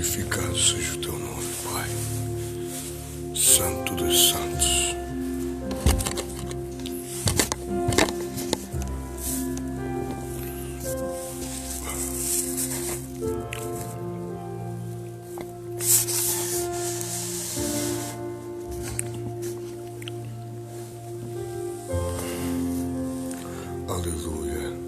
Glorificado seja o teu nome, Pai. Santo dos santos. Aleluia.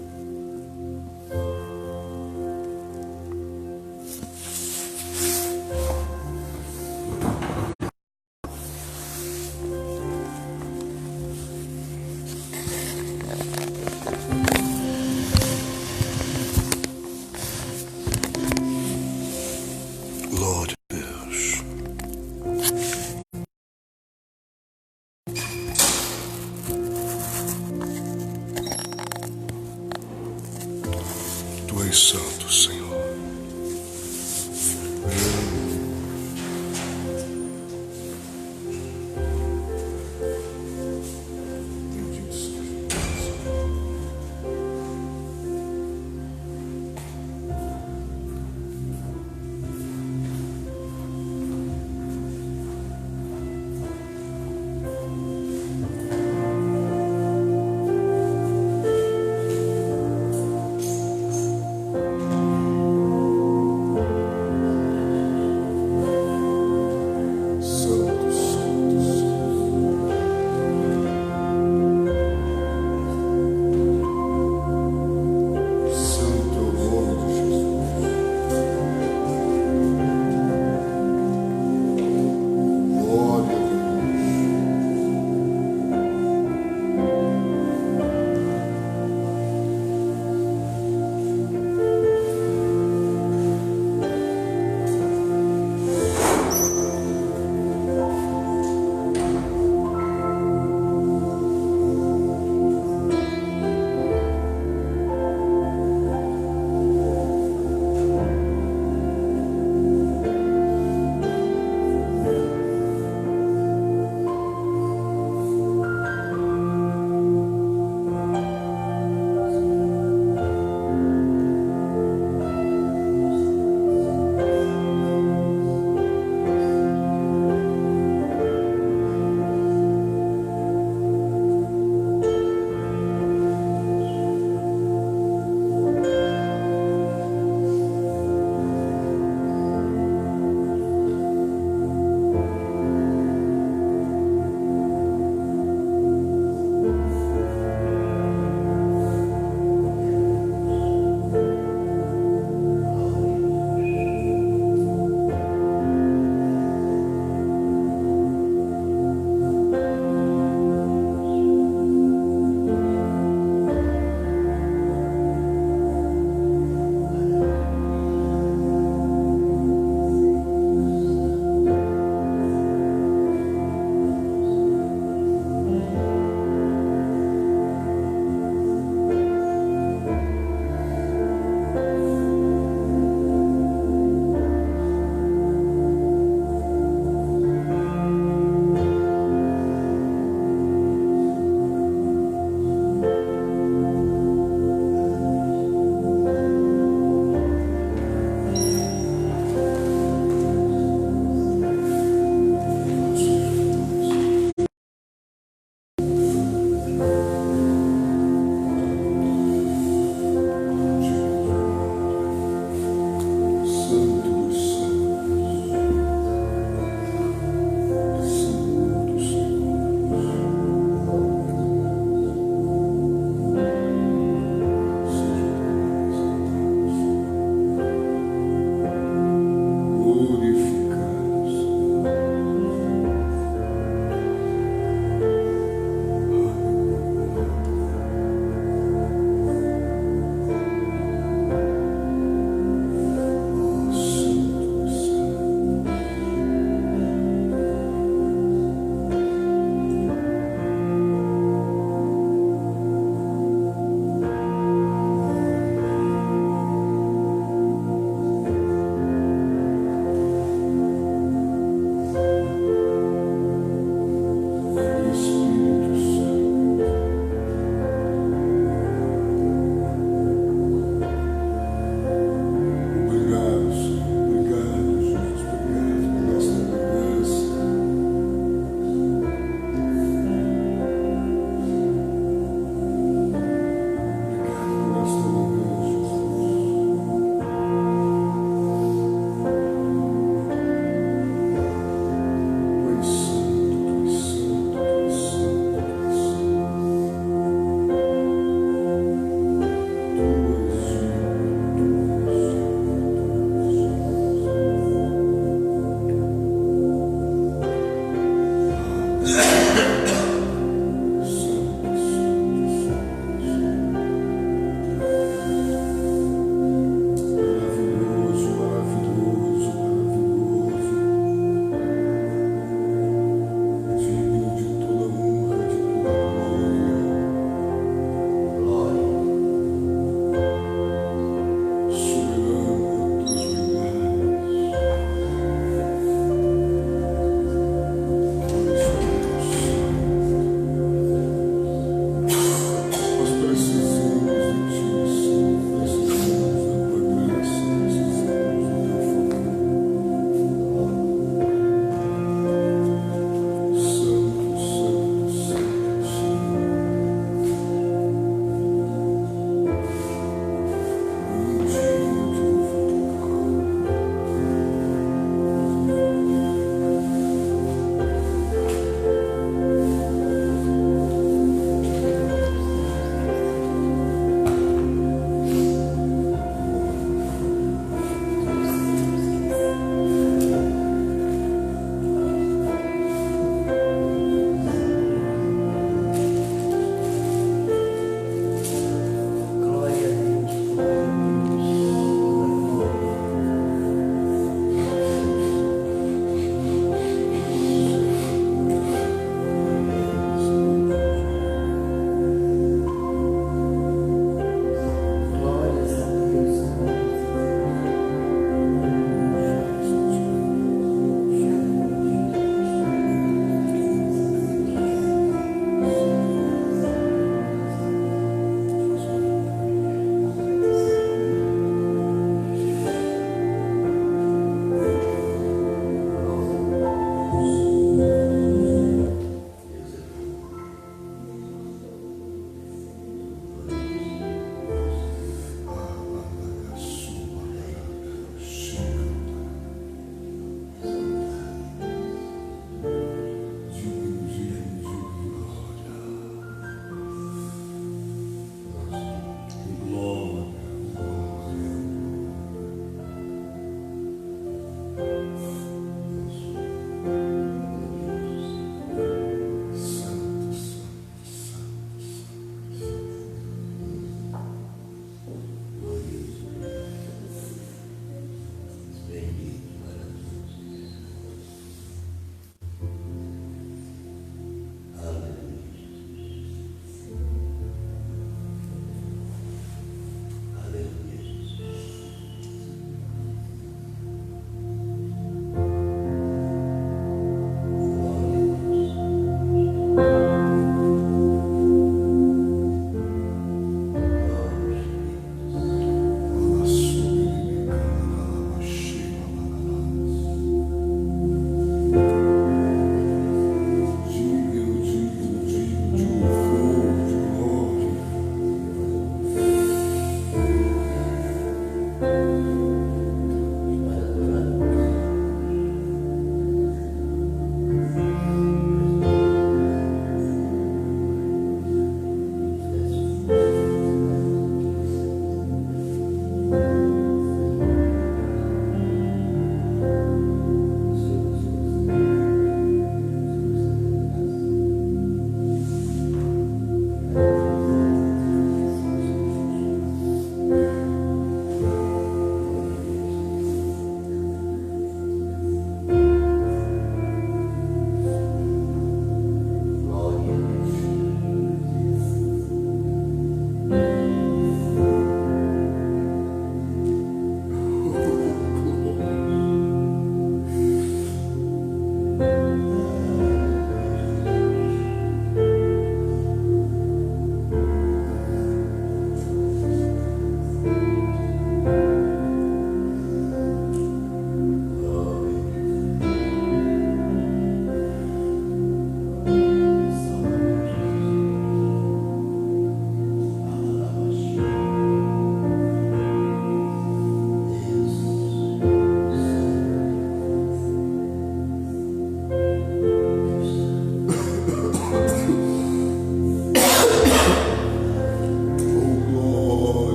Glória a Deus. Tu és santo, Senhor.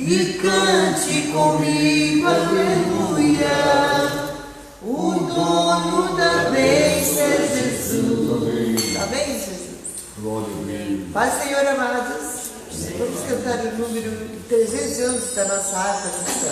e cante comigo, aleluia. O dono da bênção é Jesus. Amém, Jesus? Glória a Deus. Pai, Senhor, amados, vamos cantar o número 311 da nossa harpa cristã.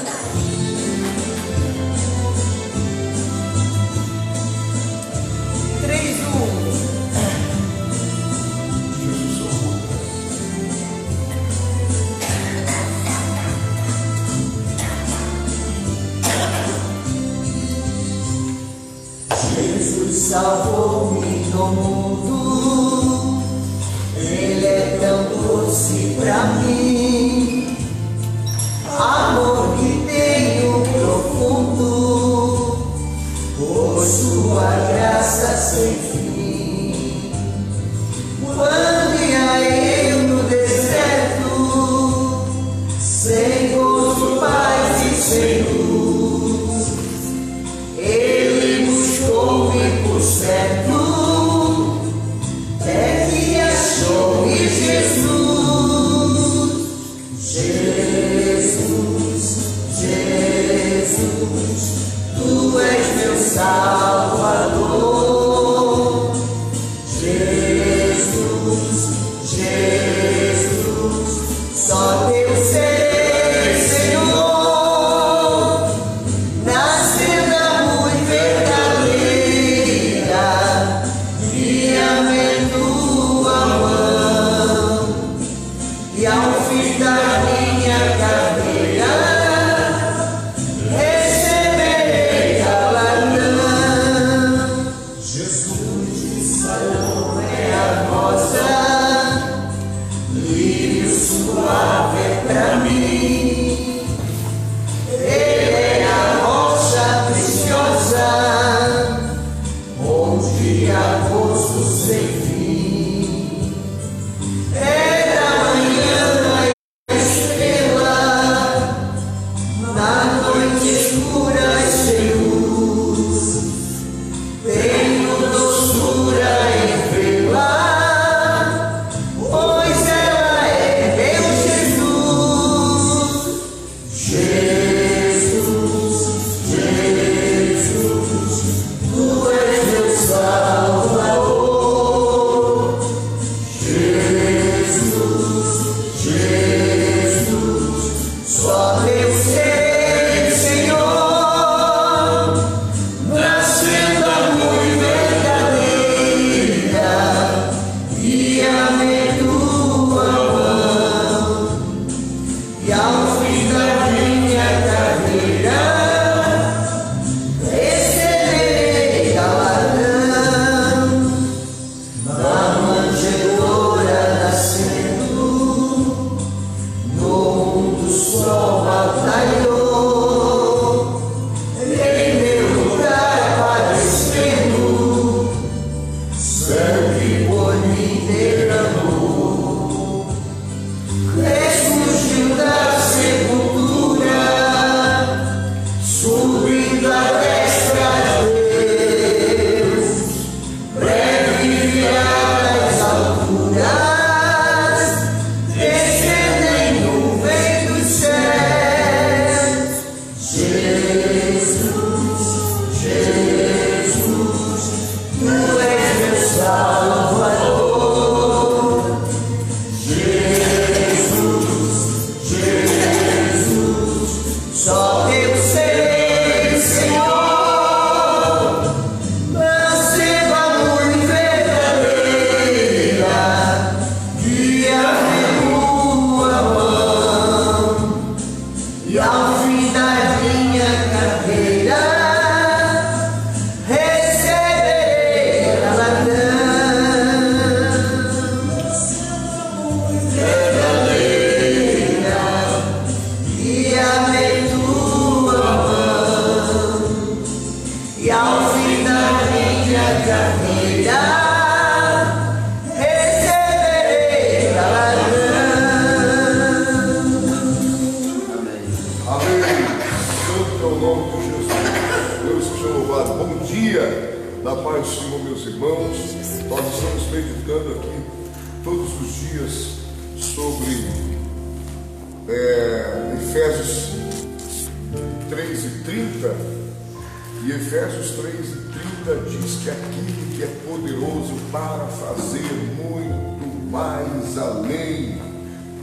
Jesus salvou-me do mundo, Ele é tão doce pra mim, amor que tenho profundo, por sua graça sem fim. Quando ia eu no deserto, sem gozo, paz e sem luz, Ele buscou-me por certo, até que achou em Jesus. Jesus, Jesus, Tu és meu Salvador. Jesus, Jesus, só Teu serei, Senhor, na senda muito verdadeira, guia-me em Tua mão, e ao fim da minha carreira receberei galardão. Jesus de Salom é a rosa, lírio suave é pra mim. Ele é a rocha preciosa, onde há gozo sem fim. É da manhã a estrela, na noite escura e sem luz. Tenho doçura em vê-la, pois ela é meu Jesus. Jesus, Jesus, Tu és meu Salvador. Jesus, Jesus, só Teu serei, Senhor, na senda muito verdadeira, guia-me em Tua mão, e ao fim da minha carreira receberei galardão. Na manjedoura nascendo, no mundo sol batalhou, em meu lugar aparecendo, sangue por mim derramou. Ressurgiu da sepultura, subindo à destra de Deus, breve virá das alturas, descendendo vem dos céus. Jesus, Jesus, Tu és meu Salvador. Jesus, Jesus, só Teu serei, Senhor, na senda muito verdadeira, guia-me em Tua mão, e ao fim da minha carreira receberei galardão. Verdadeira, guia-me em Tua mão, e ao fim da minha carreira receberei galardão. Amém. Santo é o nome de Jesus. Deus seja louvado. Bom dia, da paz do Senhor, meus irmãos. Nós estamos meditando aqui todos os dias sobre Efésios 3:30, e Efésios 3:30 diz que aquele que é poderoso para fazer muito mais além,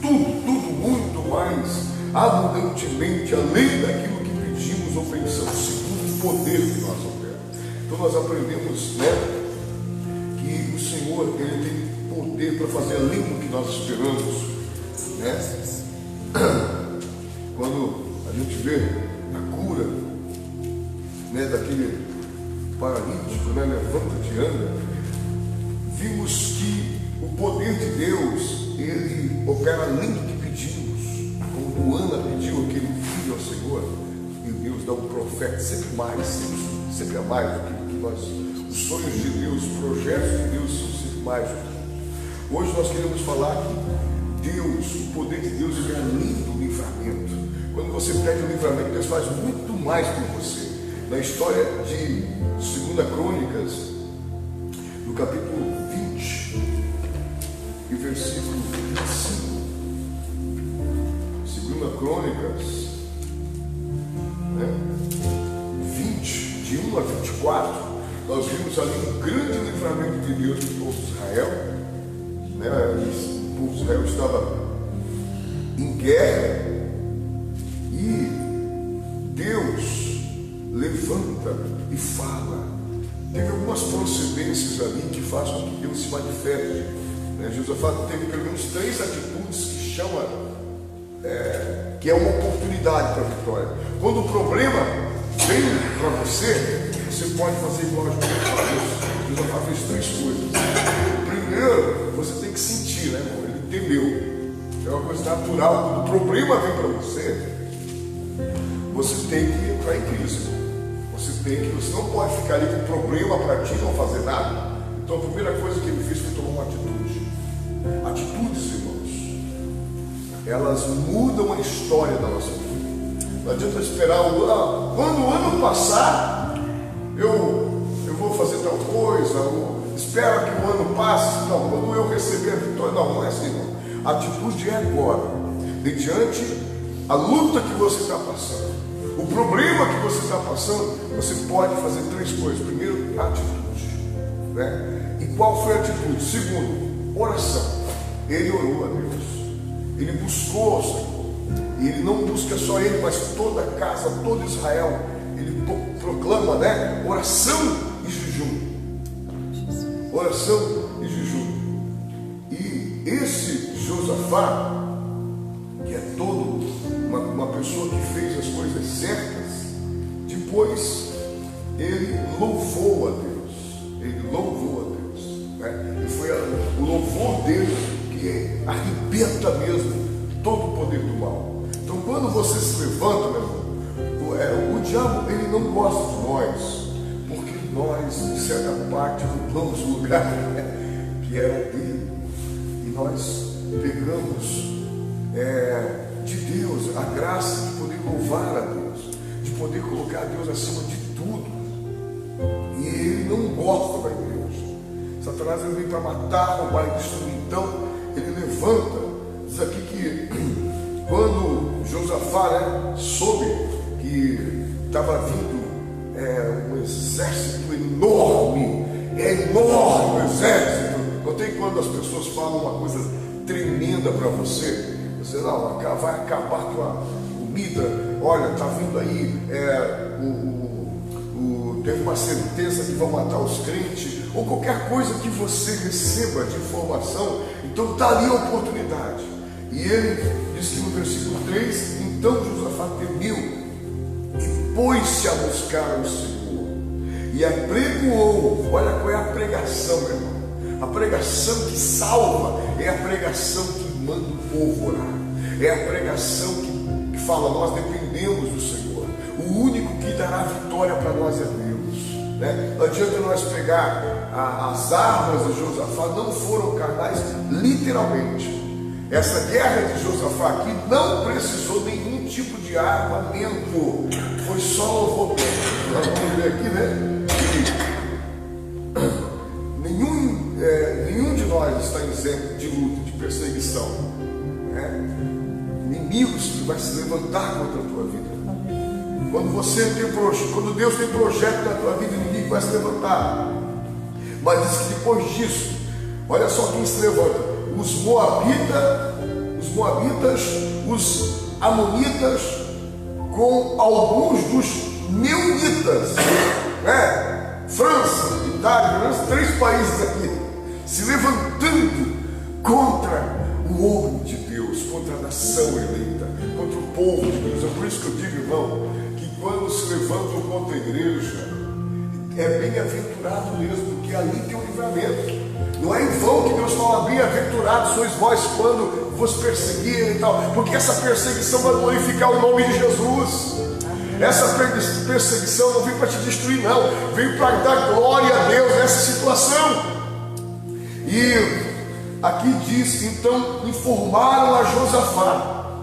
tudo muito mais, abundantemente, além daquilo que pedimos ou pensamos, segundo o poder que nós opera. Então nós aprendemos, que o Senhor, Ele tem poder para fazer além do que nós esperamos, Quando a gente vê a cura, daquele paralítico, levanta-te e anda, vimos que o poder de Deus, Ele opera além do que pedimos. Como Ana pediu aquele filho ao Senhor, e Deus dá um profeta sempre mais, sempre a mais do que nós. Os sonhos de Deus, os projetos de Deus são sempre mais. Hoje nós queremos falar que Deus, o poder de Deus, ele é além do livramento. Quando você pede o livramento, Deus faz muito mais por você. Na história de 2 Crônicas, no capítulo 20 e versículo 25, 2 Crônicas, 20, de 1 a 24, nós vimos ali um grande livramento de Deus do povo de Israel. O povo de Israel estava em guerra e Deus levanta e fala. Teve algumas procedências ali que fazem com que Deus se manifeste. Josafá teve pelo menos 3 atitudes que chama, que é uma oportunidade para a vitória. Quando o problema vem para você, você pode fazer igual a Josafá fez 3 coisas. Primeiro, você tem que sentir, irmão? Ele temeu. É uma coisa natural. Quando o problema vem para você, você tem que entrar em crise. Você não pode ficar ali com o problema para ti e não fazer nada. Então a primeira coisa que ele fez foi tomar uma atitude. Atitudes, irmãos, elas mudam a história da nossa vida. Não adianta esperar quando o ano passar, eu vou fazer tal coisa, ou espera que o ano passe. Não, quando eu receber a vitória, não é assim, irmão. A atitude é agora, mediante a luta que você está passando, o problema que você está passando. Você pode fazer 3 coisas. Primeiro, atitude, E qual foi a atitude? Segundo, oração. Ele orou a Deus, ele buscou ao Senhor, e ele não busca só ele, mas toda a casa, todo Israel. Ele proclama, oração e jejum. Oração e jejum. E esse Josafá, que é todo uma pessoa que fez as coisas certas, depois ele louvou a Deus. Ele louvou a Deus. E foi o louvor dele que arrebenta mesmo todo o poder do mal. Então quando você se levanta, meu irmão, o diabo ele não gosta de nós, porque nós, de certa parte, roubamos o lugar que era dele. E nós pegamos de Deus a graça de poder louvar a Deus, de poder colocar a Deus acima de tudo. E ele não gosta da igreja. Satanás ele vem para matar, roubar e destruir. Então ele levanta. Diz aqui que quando Josafá soube que estava vindo um exército enorme, enorme exército. Não tem quando as pessoas falam uma coisa tremenda para você, você não, vai acabar a tua comida, olha, está vindo aí, teve uma sentença que vão matar os crentes, ou qualquer coisa que você receba de informação. Então está ali a oportunidade. E ele diz que no versículo 3, então Josafá temeu e pôs-se a buscar o Senhor e apregoou. Olha qual é a pregação, meu irmão. A pregação que salva é a pregação que manda o povo orar. É a pregação que fala, nós dependemos do Senhor. O único que dará vitória para nós é Deus. Não adianta nós pegar as armas de Josafá, não foram carnais, literalmente. Essa guerra de Josafá aqui não precisou nenhum tipo de armamento, foi só louvor. Nós vamos ver aqui, nenhum de nós está isento de luta, de perseguição. inimigos que vai se levantar contra a tua vida. Quando Deus tem projeto na tua vida, o inimigo vai se levantar. Mas diz que depois disso, olha só quem se levanta: os moabitas, os amonitas, com alguns dos meunitas, né? França, Itália, 3 países aqui, se levantando contra o homem de Deus, contra a nação eleita, contra o povo de Deus. É por isso que eu digo, irmão, que quando se levantam contra a igreja, é bem-aventurado mesmo, porque ali tem um livramento. Não é em vão que Deus fala: bem-aventurados sois vós quando vos perseguirem e tal, porque essa perseguição vai glorificar o nome de Jesus. Essa perseguição não veio para te destruir, não, veio para dar glória a Deus nessa situação. E aqui diz: então informaram a Josafá,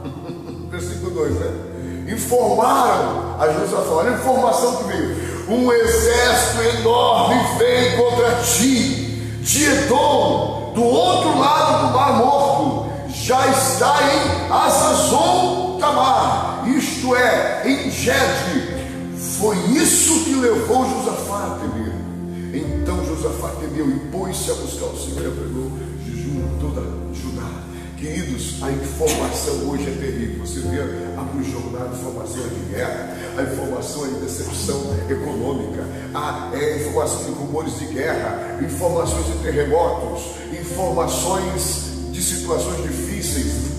versículo 2, né? Informaram a Josafá, olha a informação que veio: um exército enorme vem contra ti, de Edom, do outro lado do Mar Morto, já está em Hazazon Tamar, isto é, em Gede. Foi isso que levou Josafá a temer. Então Josafá temeu e pôs-se a buscar o Senhor e apregou jejum em toda Judá. Queridos, a informação hoje é terrível. Você vê a jornal, a informação é de guerra, a informação é de decepção econômica, a informação de rumores de guerra, informações de terremotos, informações de situações difíceis,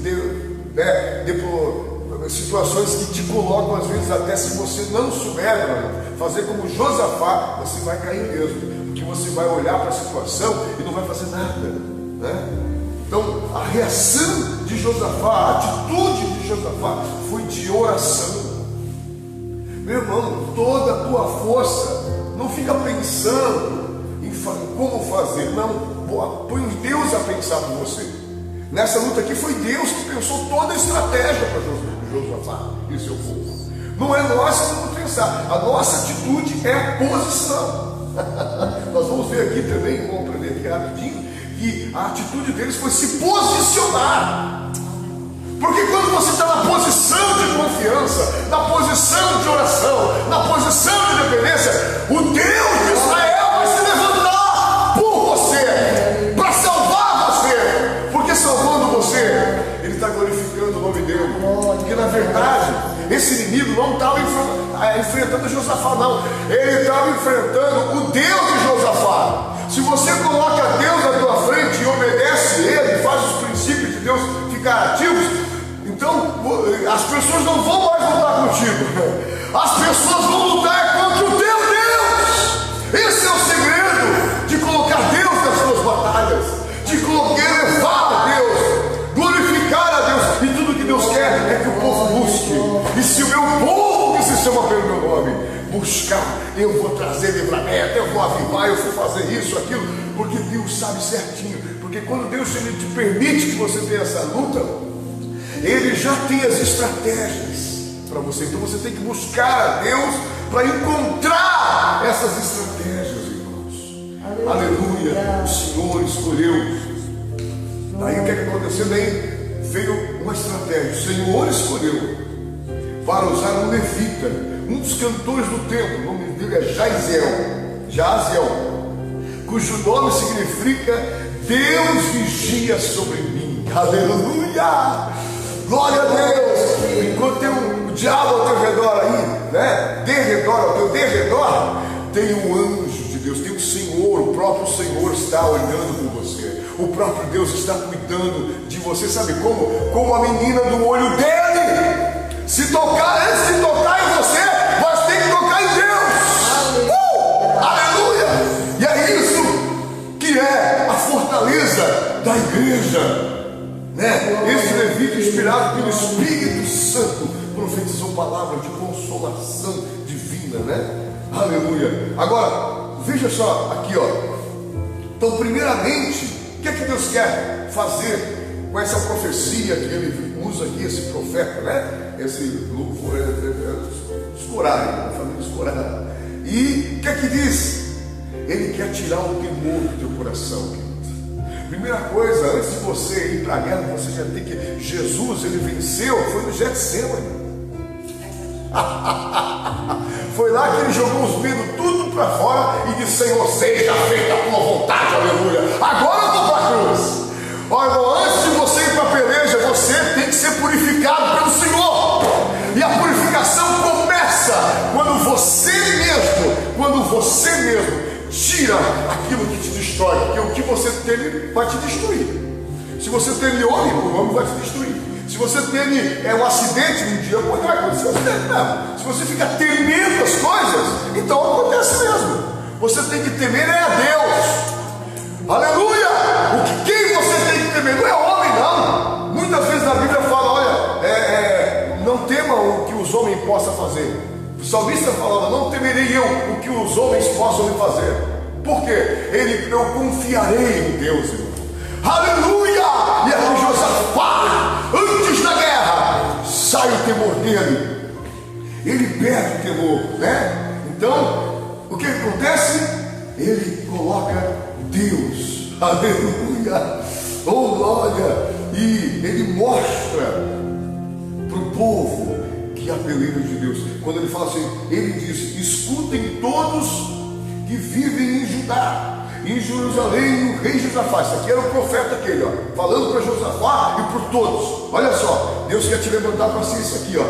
situações que te colocam, às vezes, até se você não souber fazer como Josafá, você vai cair mesmo, porque você vai olhar para a situação e não vai fazer nada, né? Então, a reação de Josafá, a atitude de Josafá foi de oração. Meu irmão, toda a tua força, não fica pensando em como fazer, não, põe Deus a pensar por você. Nessa luta aqui foi Deus que pensou toda a estratégia para Josafá e seu povo. Não é nós que vamos pensar, a nossa atitude é a posição. Nós vamos ver aqui também, vamos aprender aqui rapidinho, que a atitude deles foi se posicionar. Porque quando você está na posição de confiança, na posição de oração, na posição de dependência, o Deus de Israel vai se levantar por você, para salvar você. Porque salvando você, Ele está glorificando o nome dele. Porque na verdade, esse inimigo não estava enfrentando Josafá, não. Ele estava enfrentando o Deus de Josafá. Se você coloca Deus na tua frente e obedece Ele, faz os princípios de Deus ficar ativos, então as pessoas não vão mais lutar contigo. As pessoas vão lutar contra o teu Deus. Esse é o segredo de colocar Deus nas suas batalhas, de elevar a Deus, glorificar a Deus. E tudo que Deus quer é que o povo busque. E se o meu povo, que se chama pelo meu nome, buscar, eu vou trazer livramento, eu vou avivar, eu vou fazer isso, aquilo, porque Deus sabe certinho. Porque quando Deus te permite que você tenha essa luta, Ele já tem as estratégias para você. Então você tem que buscar a Deus para encontrar essas estratégias, irmãos. Aleluia. O Senhor escolheu. Daí o que aconteceu? Daí veio uma estratégia. O Senhor escolheu para usar um levita, um dos cantores do templo. O nome dele é Jaziel, cujo nome significa Deus vigia sobre mim. Aleluia! Glória a Deus! Enquanto tem um diabo ao teu redor aí, né? Ao teu derredor, tem um anjo de Deus, tem um Senhor, o próprio Senhor está olhando por você. O próprio Deus está cuidando de você, sabe como? Como a menina do olho dele. Se tocar, antes de tocar em você, mas tem que tocar em Deus. Aleluia! E é isso que é a fortaleza da igreja. Esse levita, inspirado pelo Espírito Santo, profetizou palavras de consolação divina, né? Aleluia. Agora, veja só aqui, ó. Então, primeiramente, o que é que Deus quer fazer com essa profecia que Ele usa aqui, esse profeta, né? Esse Escorari, a família Escorari. E o que é que diz? Ele quer tirar o temor do teu coração, querido. Primeira coisa, antes de você ir para a guerra, você já tem que... Jesus, ele venceu, foi no Getsemane. Foi lá que ele jogou os medos tudo para fora e disse: Senhor, seja feita a tua vontade, aleluia. Agora eu vou para a cruz. Olha, irmão, antes de você ir para a peleja, você tem que ser purificado pelo Senhor. E a purificação começa quando você mesmo tira aquilo que te destrói, porque o que você teme vai te destruir. Se você teme homem, o homem vai te destruir. Se você teme um acidente um dia, pode acontecer um acidente mesmo. Se você fica temendo as coisas, então acontece mesmo. Você tem que temer a Deus. Aleluia! Quem você tem que temer? Não é homem, não. Muitas vezes na Bíblia fala: olha, não tema o que os homens possam fazer. O salmista falava: não temerei eu o que os homens possam me fazer. Por quê? Eu confiarei em Deus, irmão. Aleluia! E aqui Josafá, antes da guerra, sai o temor dele. Ele perde o temor, né? Então, o que acontece? Ele coloca Deus. Aleluia! Oh, glória! E ele mostra para o povo que há peleja de Deus. Quando ele fala assim, ele diz: escutem todos que vivem em Judá, em Jerusalém, o rei Josafá. Isso aqui era o profeta aquele, ó, falando para Josafá e por todos. Olha só, Deus quer te levantar para si isso aqui, ó.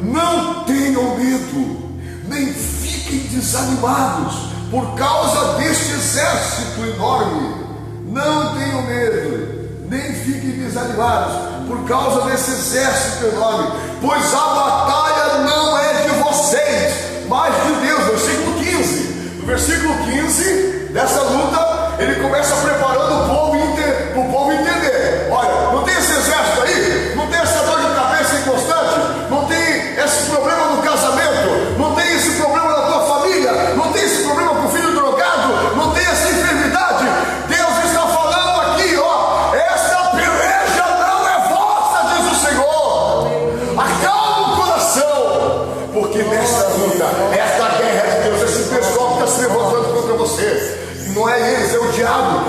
Não tenham medo, nem fiquem desanimados por causa deste exército enorme. Não tenham medo, nem fiquem desanimados por causa desse exército enorme, pois a batalha não é de vocês, mas de Deus. Versículo 15. No versículo 15 dessa luta, ele começa preparando o povo para o povo entender: olha, não tem esse exército aí, não tem essa dor de cabeça inconstante, não tem esse problema no casamento, não tem esse problema na tua família, não tem esse problema com o filho drogado, não tem essa enfermidade. Deus está falando aqui, ó, essa peleja não é vossa, diz o Senhor. Acalma o coração, porque nessa luta, esta guerra é de Deus. Esse pessoal que está se levantando contra você, não é eles, é o diabo.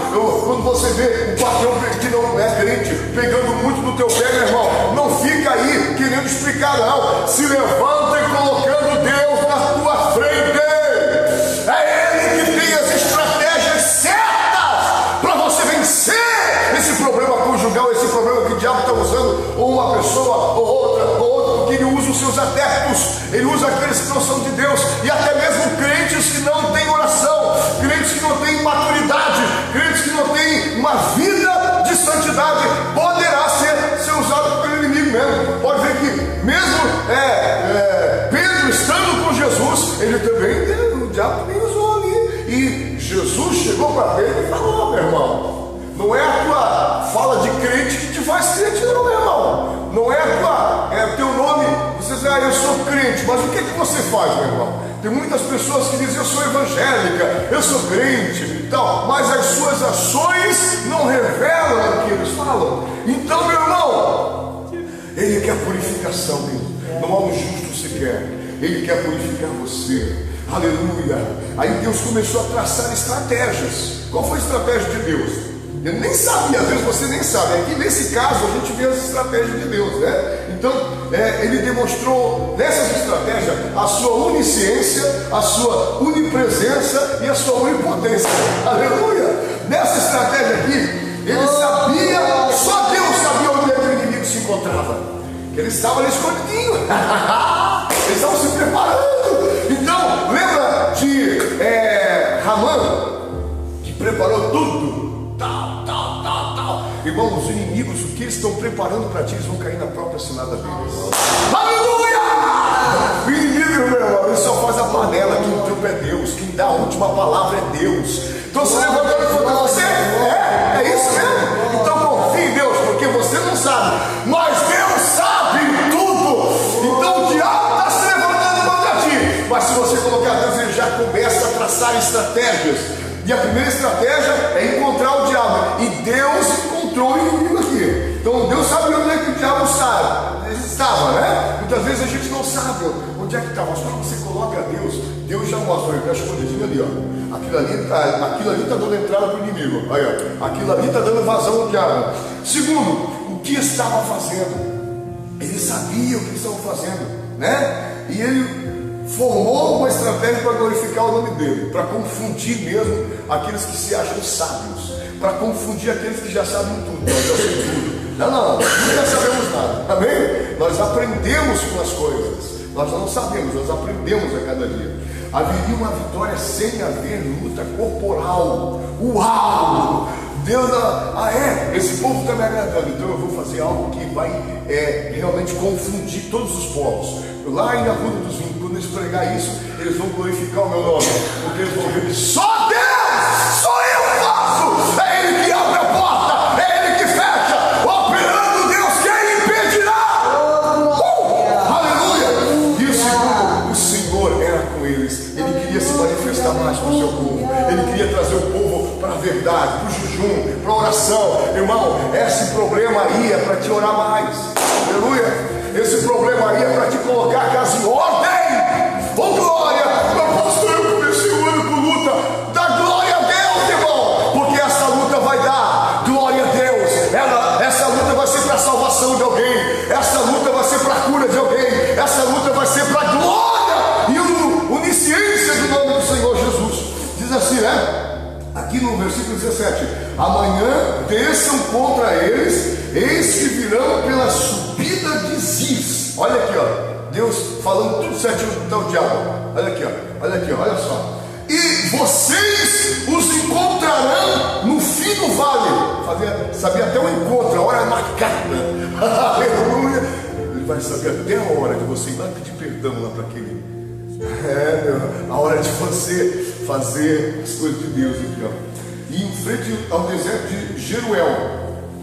Quando você vê um patrão que não é crente pegando muito no teu pé, meu irmão, não fica aí querendo explicar, não. Se levanta e colocando Deus na tua frente. É Ele que tem as estratégias certas para você vencer esse problema conjugal, esse problema que o diabo está usando, ou uma pessoa, ou outra, porque ele usa os seus adeptos, ele usa aqueles que não são de Deus, e até mesmo crentes que não têm oração, crentes que não têm maturidade, crentes que não têm uma vida de santidade, poderá ser usado pelo inimigo mesmo. Pode ver que mesmo Pedro estando com Jesus, ele também, o diabo também usou ali, e Jesus chegou para Pedro e falou: meu irmão, não é a tua fala de crente que te faz crente, não, meu irmão. Não é teu nome, você diz: eu sou crente, mas o que você faz, meu irmão? Tem muitas pessoas que dizem: eu sou evangélica, eu sou crente, tal, mas as suas ações não revelam o que eles falam. Então, meu irmão, Ele quer purificação mesmo. Não há um justo sequer. Ele quer purificar você. Aleluia. Aí Deus começou a traçar estratégias. Qual foi a estratégia de Deus? Ele nem sabia, às vezes você nem sabe. Aqui nesse caso a gente vê as estratégias de Deus, né? Então ele demonstrou nessas estratégias a sua onisciência, a sua onipresença e a sua onipotência. Aleluia! Nessa estratégia aqui, ele sabia, só Deus sabia onde aquele inimigo se encontrava. Que ele estava ali escondidinho. Eles estavam se preparando. Então, lembra de Ramã, que preparou tudo? Irmão, os inimigos, o que eles estão preparando para ti, eles vão cair na própria cilada deles. Aleluia! O inimigo, meu irmão, ele só faz a panela. Quem tampa é Deus, quem dá a última palavra é Deus. Então se levantando contra você, é isso mesmo. Então confie em Deus, porque você não sabe, mas Deus sabe tudo. Então o diabo está se levantando contra ti, mas se você colocar Deus, ele já começa a traçar estratégias. E a primeira estratégia é encontrar o diabo. E Deus encontrou o inimigo aqui. Então Deus sabe onde é que o diabo estava, né? Muitas vezes a gente não sabe onde é que está. Mas quando você coloca Deus, Deus já mostra, ele está escondidinho ali, ó. Aquilo ali está dando entrada para o inimigo. Aí, ó. Aquilo ali está dando vazão ao diabo. Segundo, o que estava fazendo? Ele sabia o que estavam fazendo, né? E ele formou uma estratégia para glorificar o nome dele, para confundir mesmo aqueles que se acham sábios, para confundir aqueles que já sabem tudo. Nós já sabemos tudo. Não, nunca sabemos nada, amém? Nós aprendemos com as coisas, nós não sabemos, nós aprendemos a cada dia. Haveria uma vitória sem haver luta corporal. Uau! Deus, esse povo está me agradando, então eu vou fazer algo que vai realmente confundir todos os povos. Lá em Arruda dos Vinhos, quando eles pregar isso, eles vão glorificar o meu nome, porque eles vão ver que só Deus, só eu faço, é Ele que abre a porta, é Ele que fecha, operando Deus, quem impedirá? Aleluia! E o Senhor era com eles, Ele queria se manifestar mais para o seu povo, Ele queria trazer o povo para a verdade, para o jejum, para a oração. Irmão, esse problema aí é para te orar mais, aleluia! Esse problema aí é para te colocar a casa em ordem. Oh glória! Meu pastor, eu comecei o ano com luta. Dá glória a Deus, irmão, porque essa luta vai dar glória a Deus. Essa luta vai ser para a salvação de alguém. Essa luta vai ser para a cura de alguém. Essa luta vai ser para a glória e onisciência do nome do Senhor Jesus. Diz assim, né? Aqui no versículo 17: amanhã desçam contra eles, eis que virão pela subida de Ziz. Olha aqui, ó. Deus falando tudo certinho do diabo. Olha aqui, ó. Olha aqui, ó. Olha só. E vocês os encontrarão no fim do vale. Sabia até o encontro, a hora marcada. Aleluia. Ele vai saber até a hora de você ir lá pedir perdão lá para aquele. A hora de você fazer as coisas de Deus aqui, ó. E em frente ao deserto de Jeruel,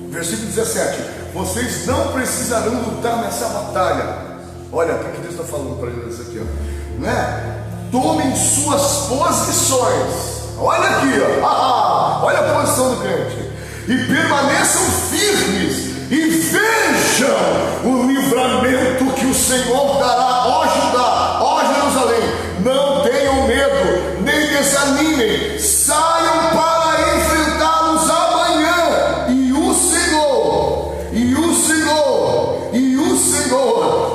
versículo 17: vocês não precisarão lutar nessa batalha. Olha, o que Deus está falando para eles aqui, ó, né? Tomem suas posições. Olha aqui, ó. Olha a posição do crente. E permaneçam firmes e vejam o livramento que o Senhor dará, ó Judá, ó Jerusalém. Não tenham medo, nem desanimem. Saiam para enfrentá-los amanhã. E o Senhor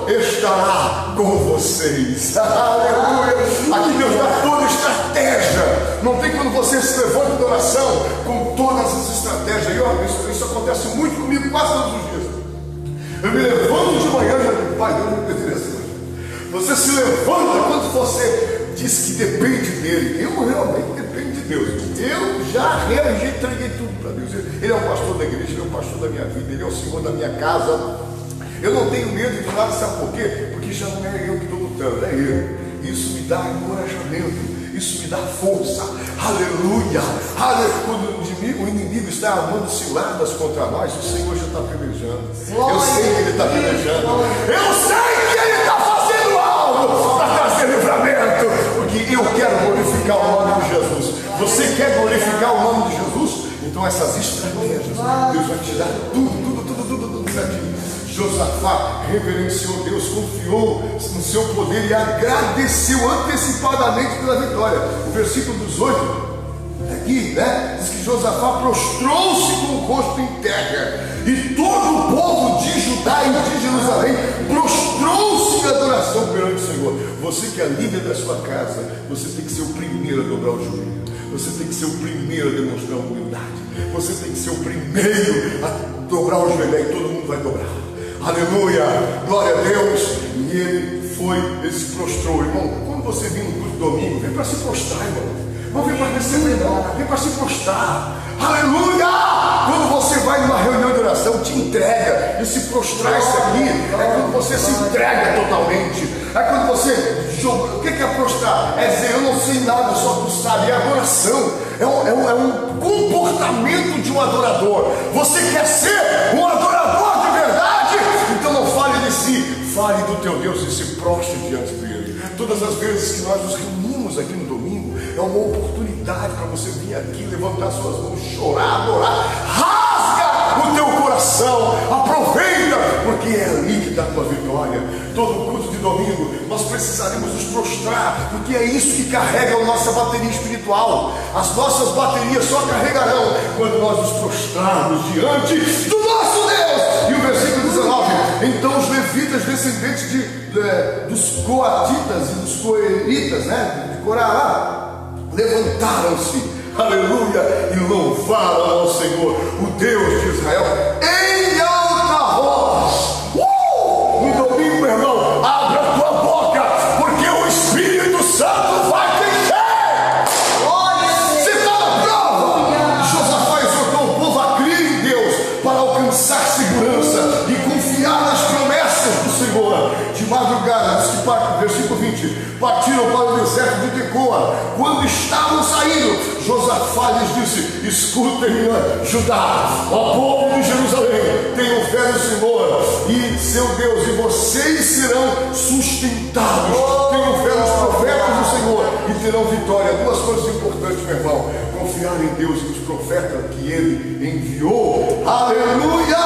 estará com vocês. Aleluia. Aqui Deus dá toda estratégia. Não tem quando você se levanta de oração com todas as estratégias. E olha, isso acontece muito comigo quase todos os dias. Eu me levanto de manhã e já digo, pai, Deus me pertence. Você se levanta quando você diz que depende dele. Eu realmente dependo de Deus. Eu já entreguei tudo para Deus. Ele é o pastor da igreja, ele é o pastor da minha vida, ele é o Senhor da minha casa. Eu não tenho medo de nada, sabe por quê? Porque já não é eu que estou lutando, é ele. Isso me dá encorajamento, isso me dá força. Aleluia! Quando o inimigo está armando ciladas contra nós, o Senhor já está pelejando. Eu sei que ele está pelejando. Eu sei que ele está fazendo algo para trazer livramento, porque eu quero glorificar o nome de Jesus. Você quer glorificar o nome de Jesus? Então essas estratégias, Deus vai te dar tudo certinho. Josafá reverenciou Deus, confiou no seu poder e agradeceu antecipadamente pela vitória. O versículo 18 aqui, né, diz que Josafá prostrou-se com o rosto em terra, e todo o povo de Judá e de Jerusalém prostrou-se em adoração perante o Senhor. Você que é líder da sua casa, você tem que ser o primeiro a dobrar o joelho. Você tem que ser o primeiro a demonstrar humildade. Você tem que ser o primeiro a dobrar o joelho, e todo mundo vai dobrar. Aleluia, glória a Deus. E ele se prostrou. Irmão, quando você vem no culto domingo, vem para se prostrar, irmão. Não vem para receber, não, vem para se prostrar. Aleluia! Quando você vai numa reunião de oração, te entrega. E se prostrar, isso aqui é quando você se entrega totalmente. É quando você joga. O que é prostrar? É dizer, eu não sei nada, só tu sabe. É adoração. É um comportamento de um adorador. Você quer ser um adorador de verdade? Então não fale de si, fale do teu Deus e se prostre diante dele. Todas as vezes que nós nos reunimos aqui no domingo, é uma oportunidade para você vir aqui, levantar suas mãos, chorar, adorar. Rasga o teu coração, aproveita, porque é ali que está a tua vitória. Todo culto de domingo nós precisaremos nos prostrar, porque é isso que carrega a nossa bateria espiritual. As nossas baterias só carregarão quando nós nos prostrarmos diante do nosso Deus. E o versículo 19: então os levitas, descendentes dos coatitas e dos coeritas, de Corá, levantaram-se, aleluia, e louvaram ao Senhor, o Deus de Israel, em alta voz. No domingo, meu irmão, abre a tua boca, porque o Espírito Santo vai te encher. Você está na prova. Josafá exortou o povo a crer em Deus para alcançar segurança e confiar nas promessas do Senhor. De madrugada, versículo 20, partiram para o deserto de Tecoa. Quando estavam saindo, Josafá lhes disse: escutem, Judá, ó povo de Jerusalém, tenham fé no Senhor e seu Deus, e vocês serão sustentados. Tenham fé nos profetas do Senhor e terão vitória. Duas coisas importantes, meu irmão: confiar em Deus e nos profetas que Ele enviou. Aleluia!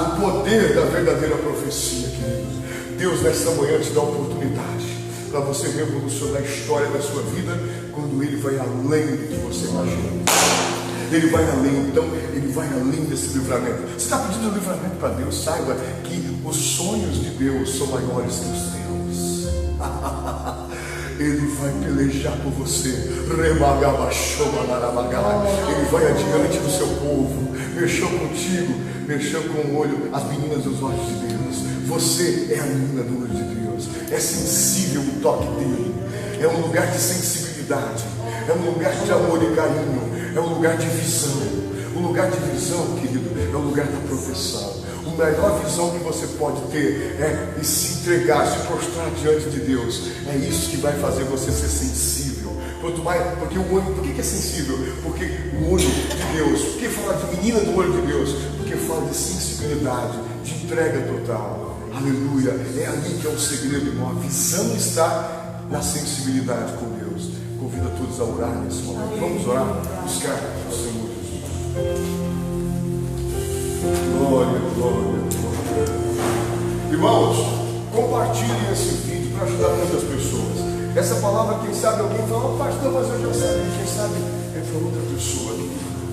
O poder da verdadeira profecia, queridos. Deus nesta manhã te dá oportunidade para você revolucionar a história da sua vida, quando Ele vai além do que você imagina. Ele vai além, então Ele vai além desse livramento. Você está pedindo livramento para Deus? Saiba que os sonhos de Deus são maiores que os teus. Ele vai pelejar por você. Ele vai adiante do seu povo. Mexeu contigo, mexeu com o olho, as meninas dos olhos de Deus. Você é a menina do olho de Deus. É sensível o toque dele. É um lugar de sensibilidade. É um lugar de amor e carinho. É um lugar de visão. O lugar de visão, querido, é o lugar da profissão. A melhor visão que você pode ter é se entregar, se prostrar diante de Deus. É isso que vai fazer você ser sensível. Quanto mais, porque o olho, por que é sensível? Porque o olho de Deus. Por que fala de menina do olho de Deus? Porque fala de sensibilidade, de entrega total. Aleluia. É ali que é o segredo, irmão. A visão está na sensibilidade com Deus. Convido a todos a orar nesse momento. Vamos orar, buscar o Senhor Jesus. Glória, glória, glória. Irmãos, compartilhem esse vídeo para ajudar muitas pessoas. Essa palavra, quem sabe alguém fala: pastor, mas eu já sabia. Quem sabe é para outra pessoa.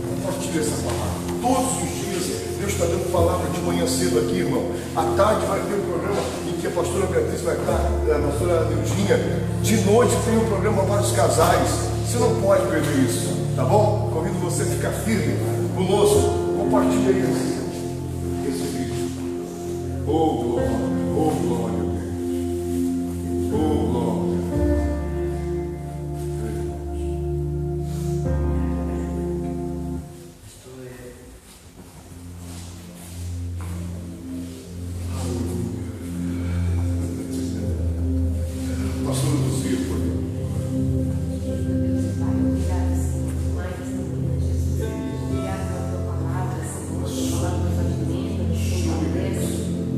Compartilhe essa palavra. Todos os dias Deus está dando palavra de manhã cedo aqui, irmão. À tarde vai ter um programa em que a pastora Beatriz vai estar, a pastora Neudinha. De noite tem um programa para os casais. Você não pode perder isso, tá bom? Convido você a ficar firme conosco. Compartilhe aí esse vídeo. Oh glória, oh glória a Deus. Oh glória.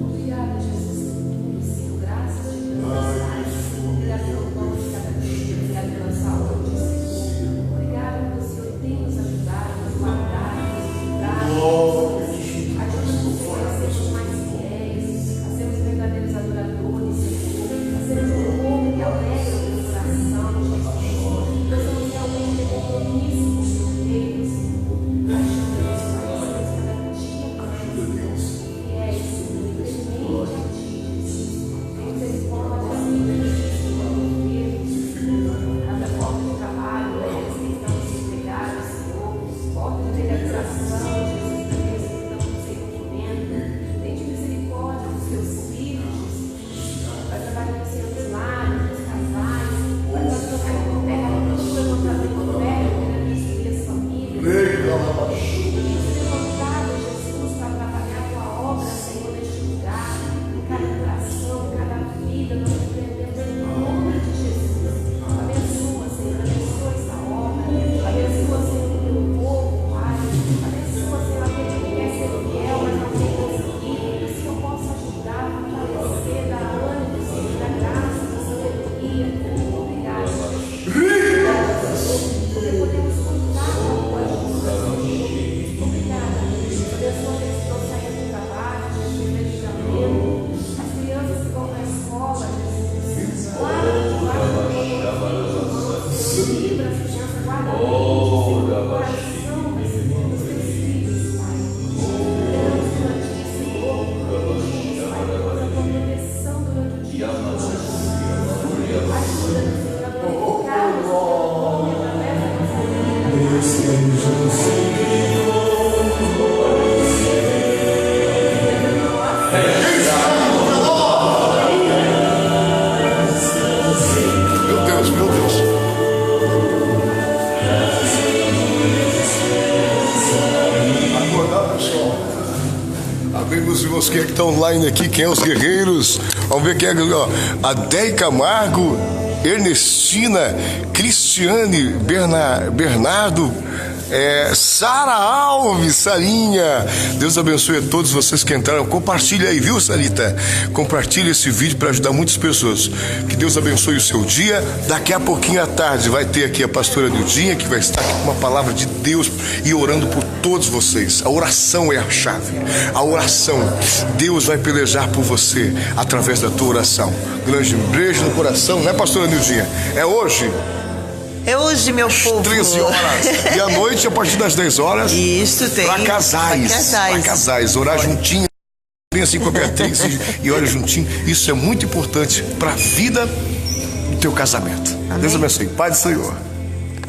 Obrigada, Jesus. Meu Deus, meu Deus. Acordar, pessoal. Amém, meus irmãos. Quem é que está online aqui? Quem é os guerreiros? Vamos ver quem é. Ó. Adéi Camargo, Ernestina, Cristiane, Bernardo, Sara Alves, Sarinha. Deus abençoe a todos vocês que entraram. Compartilha aí, viu, Sarita? Compartilha esse vídeo para ajudar muitas pessoas. Que Deus abençoe o seu dia. Daqui a pouquinho à tarde vai ter aqui a pastora Nildinha, que vai estar aqui com uma palavra de Deus e orando por todos vocês. A oração é a chave. A oração, Deus vai pelejar por você através da tua oração. Grande beijo no coração, né, pastora Nildinha? É hoje? É hoje, meu povo. 13 horas. E à noite, a partir das 10 horas. Isso tem. Para casais. Para casais. Orar juntinho. Bem assim com a Beatriz e ora juntinho. Isso é muito importante para a vida do teu casamento. Amém. Deus abençoe. Pai do Senhor.